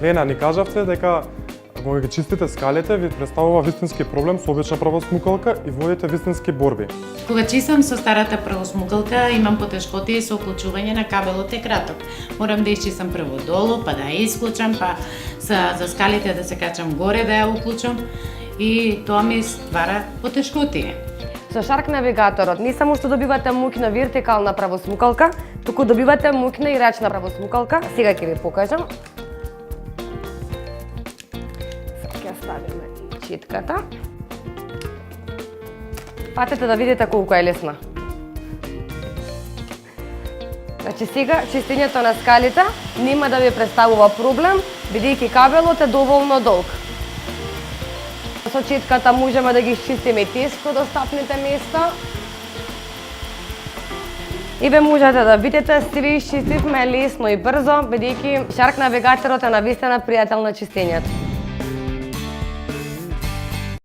Лена, ни кажавте дека кога ги чистите скалите ви представува вистински проблем со обична правосмукалка и водите вистински борби. Кога чистам со старата правосмукалка, имам потешкоти со уклучување на кабелот е краток. Морам да исчистам прво долу, па да ја исклучам, па за скалите да се качам горе да ја уклучам и тоа ми ствара потешкоти. Со Shark навигаторот не само што добивате муќна вертикална правосмукалка, туку добивате муќна и рачна правосмукалка. Сега ќе ви покажам. Сега ќе ставиме и читката. Патете да видите колку е лесна. Значи сега чистењето на скалите нема да ви представува проблем, бидејќи кабелот е доволно долг. Со четката можеме да ги изчистиме тешко достапните места. И ве можете да видите, се ви изчистивме лесно и брзо, бидејќи Shark навигаторот е навистина пријател на чистењето.